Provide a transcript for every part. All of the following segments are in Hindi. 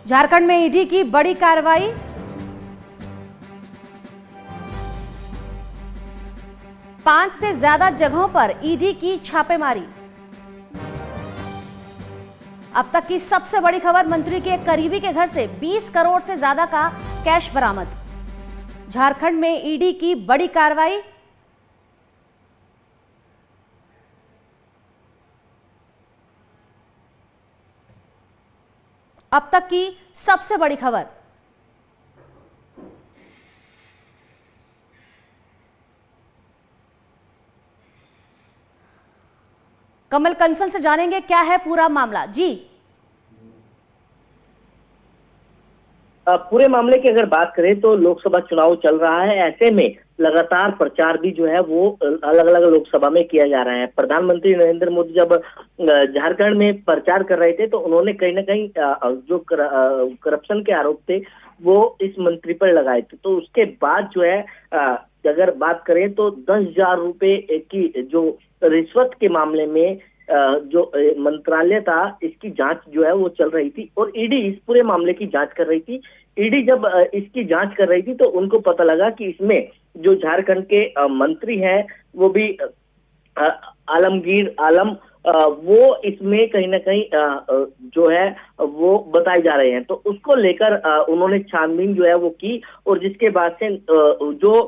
झारखंड में ईडी की बड़ी कार्रवाई। पांच से ज्यादा जगहों पर ईडी की छापेमारी। अब तक की सबसे बड़ी खबर, मंत्री के करीबी के घर से 20 करोड़ से ज्यादा का कैश बरामद। झारखंड में ईडी की बड़ी कार्रवाई। अब तक की सबसे बड़ी खबर। कमल कंसल से जानेंगे क्या है पूरा मामला। जी, पूरे मामले की अगर बात करें तो लोकसभा चुनाव चल रहा है, ऐसे में लगातार प्रचार भी जो है वो अलग अलग लोकसभा में किया जा रहा है। प्रधानमंत्री नरेंद्र मोदी जब झारखंड में प्रचार कर रहे थे तो उन्होंने कहीं ना कहीं जो करप्शन के आरोप थे वो इस मंत्री पर लगाए थे। तो उसके बाद जो है अगर बात करें तो 10,000 रुपए की जो रिश्वत के मामले में जो मंत्रालय था, इसकी जांच जो है वो चल रही थी और ईडी इस पूरे मामले की जांच कर रही थी। ईडी जब इसकी जांच कर रही थी तो उनको पता लगा कि इसमें जो झारखंड के मंत्री हैं वो भी आलमगीर आलम, वो इसमें कहीं ना कहीं जो है वो बताए जा रहे हैं। तो उसको लेकर उन्होंने छानबीन जो है वो की और जिसके बाद से जो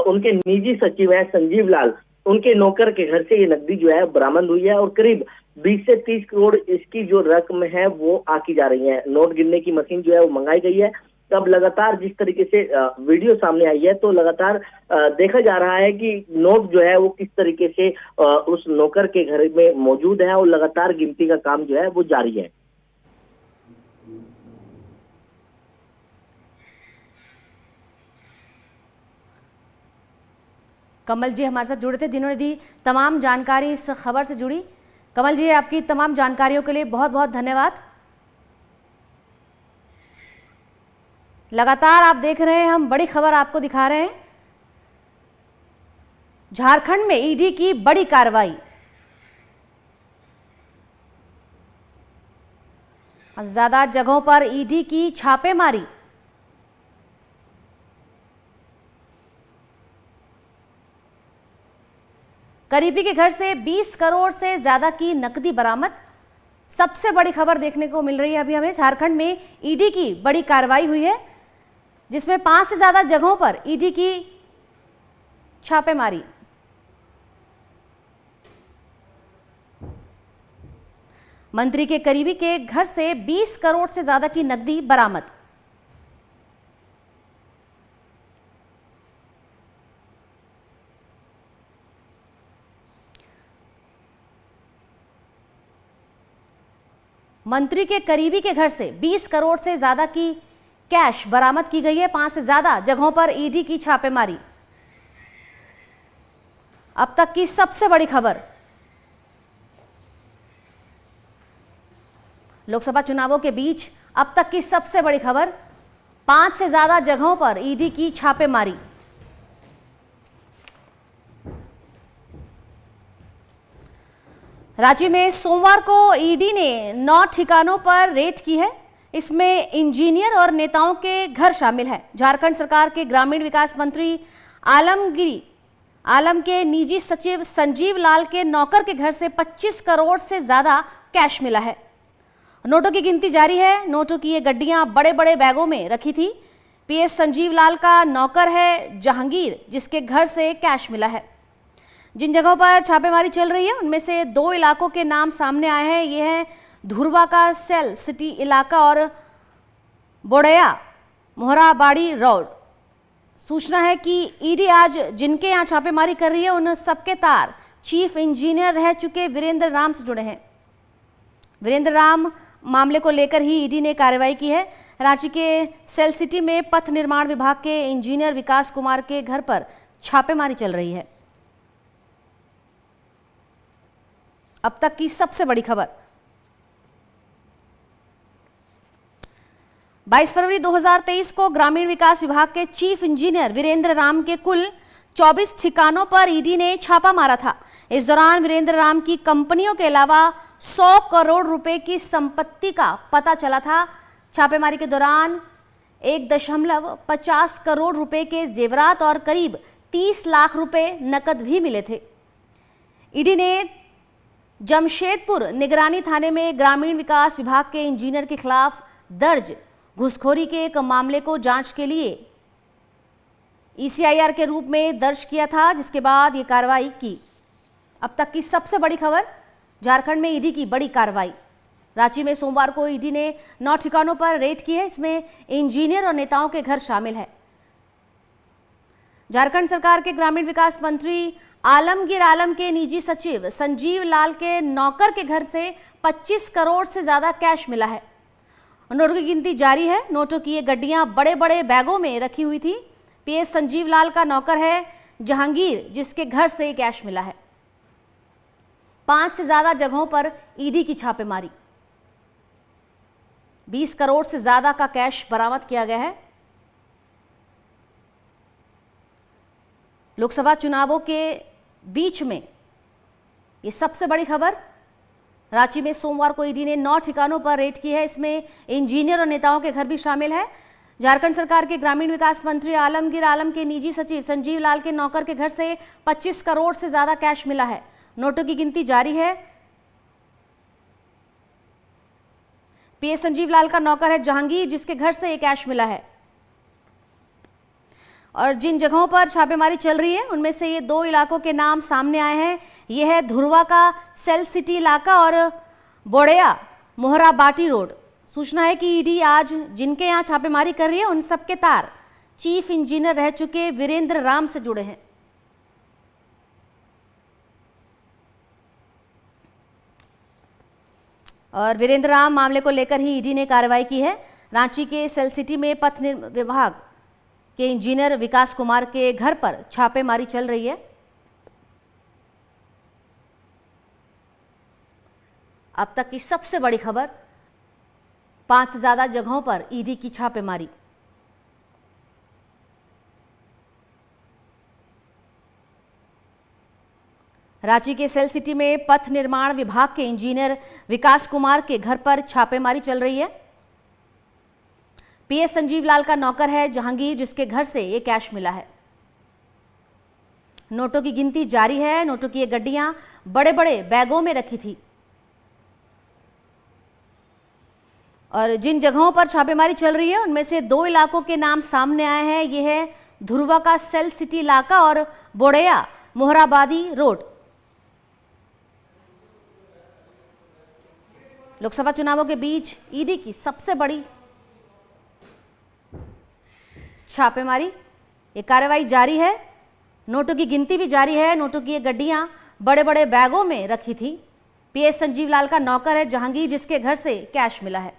उनके निजी सचिव है संजीव लाल, उनके नौकर के घर से ये नकदी जो है बरामद हुई है और करीब 20 से 30 करोड़ इसकी जो रकम है वो आकी जा रही है। नोट गिनने की मशीन जो है वो मंगाई गई है। तब लगातार जिस तरीके से वीडियो सामने आई है तो लगातार देखा जा रहा है कि नोट जो है वो किस तरीके से उस नौकर के घर में मौजूद है और लगातार गिनती का काम जो है वो जारी है। कमल जी हमारे साथ जुड़े थे जिन्होंने दी तमाम जानकारी इस खबर से जुड़ी। कमल जी, आपकी तमाम जानकारियों के लिए बहुत बहुत धन्यवाद। लगातार आप देख रहे हैं, हम बड़ी खबर आपको दिखा रहे हैं। झारखंड में ईडी की बड़ी कार्रवाई। ज्यादा जगहों पर ईडी की छापेमारी। करीबी के घर से 20 करोड़ से ज्यादा की नकदी बरामद। सबसे बड़ी खबर देखने को मिल रही है अभी हमें। झारखंड में ईडी की बड़ी कार्रवाई हुई है जिसमें 5 से ज्यादा जगहों पर ईडी की छापेमारी। मंत्री के करीबी के घर से 20 करोड़ से ज्यादा की नकदी बरामद। मंत्री के करीबी के घर से 20 करोड़ से ज्यादा की कैश बरामद की गई है। 5 से ज्यादा जगहों पर ईडी की छापेमारी। अब तक की सबसे बड़ी खबर। लोकसभा चुनावों के बीच अब तक की सबसे बड़ी खबर, 5 से ज्यादा जगहों पर ईडी की छापेमारी। रांची में सोमवार को ईडी ने 9 ठिकानों पर रेड की है। इसमें इंजीनियर और नेताओं के घर शामिल हैं। झारखंड सरकार के ग्रामीण विकास मंत्री आलम के निजी सचिव संजीव लाल के नौकर के घर से 25 करोड़ से ज्यादा कैश मिला है। नोटों की गिनती जारी है। नोटों की ये गड्डियां बड़े बड़े बैगों में रखी थी। पीएस संजीव लाल का नौकर है जहांगीर, जिसके घर से कैश मिला है। जिन जगहों पर छापेमारी चल रही है उनमें से 2 इलाकों के नाम सामने आए हैं। ये है धुरवा का सेल सिटी इलाका और बोड़या मोहराबाड़ी रोड। सूचना है कि ईडी आज जिनके यहाँ छापेमारी कर रही है उन सबके तार चीफ इंजीनियर रह चुके वीरेंद्र राम से जुड़े हैं। वीरेंद्र राम मामले को लेकर ही ईडी ने कार्रवाई की है। रांची के सेल सिटी में पथ निर्माण विभाग के इंजीनियर विकास कुमार के घर पर छापेमारी चल रही है। अब तक की सबसे बड़ी खबर। 22 फरवरी 2023 को ग्रामीण विकास विभाग के चीफ इंजीनियर वीरेंद्र राम के कुल 24 ठिकानों पर ईडी ने छापा मारा था। इस दौरान वीरेंद्र राम की कंपनियों के अलावा 100 करोड़ रुपए की संपत्ति का पता चला था। छापेमारी के दौरान 1.50 करोड़ रुपए के जेवरात और करीब 30 लाख रुपए नकद भी मिले थे। ईडी ने जमशेदपुर निगरानी थाने में ग्रामीण विकास विभाग के इंजीनियर के खिलाफ दर्ज घूसखोरी के एक मामले को जांच के लिए ECIR के रूप में दर्ज किया था, जिसके बाद ये कार्रवाई की। अब तक की सबसे बड़ी खबर, झारखंड में ईडी की बड़ी कार्रवाई। रांची में सोमवार को ईडी ने 9 ठिकानों पर रेड की है। इसमें इंजीनियर और नेताओं के घर शामिल है। झारखंड सरकार के ग्रामीण विकास मंत्री आलमगीर आलम के निजी सचिव संजीव लाल के नौकर के घर से 25 करोड़ से ज्यादा कैश मिला है। नोटों की गिनती जारी है। नोटों की ये गड्डियां बड़े बड़े बैगों में रखी हुई थी। PS संजीव लाल का नौकर है जहांगीर, जिसके घर से कैश मिला है। 5 से ज्यादा जगहों पर ईडी की छापेमारी। 20 करोड़ से ज्यादा का कैश बरामद किया गया है। लोकसभा चुनावों के बीच में ये सबसे बड़ी खबर। रांची में सोमवार को ईडी ने 9 ठिकानों पर रेड की है। इसमें इंजीनियर और नेताओं के घर भी शामिल है। झारखंड सरकार के ग्रामीण विकास मंत्री आलमगीर आलम के निजी सचिव संजीव लाल के नौकर के घर से 25 करोड़ से ज्यादा कैश मिला है। नोटों की गिनती जारी है। PS संजीव लाल का नौकर है जहांगीर, जिसके घर से ये कैश मिला है। और जिन जगहों पर छापेमारी चल रही है उनमें से ये 2 इलाकों के नाम सामने आए हैं। ये है धुरवा का सेल सिटी इलाका और बोड़िया मोहराबाटी रोड। सूचना है कि ईडी आज जिनके यहाँ छापेमारी कर रही है उन सबके तार चीफ इंजीनियर रह चुके वीरेंद्र राम से जुड़े हैं। और वीरेंद्र राम मामले को लेकर ही ईडी ने कार्रवाई की है। रांची के सेल सिटी में पथ विभाग के इंजीनियर विकास कुमार के घर पर छापेमारी चल रही है। अब तक की सबसे बड़ी खबर, 5 से ज्यादा जगहों पर ईडी की छापेमारी। रांची के सेल सिटी में पथ निर्माण विभाग के इंजीनियर विकास कुमार के घर पर छापेमारी चल रही है। PS संजीव लाल का नौकर है जहांगीर, जिसके घर से ये कैश मिला है। नोटों की गिनती जारी है। नोटों की ये गड्डियां बड़े बड़े बैगों में रखी थी। और जिन जगहों पर छापेमारी चल रही है उनमें से 2 इलाकों के नाम सामने आए हैं। ये है धुरवा का सेल सिटी इलाका और बोड़िया मोहराबादी रोड। लोकसभा चुनावों के बीच ईडी की सबसे बड़ी छापेमारी, ये कार्रवाई जारी है। नोटों की गिनती भी जारी है। नोटों की ये गड्डियां बड़े बड़े बैगों में रखी थी। PS संजीव लाल का नौकर है जहांगीर, जिसके घर से कैश मिला है।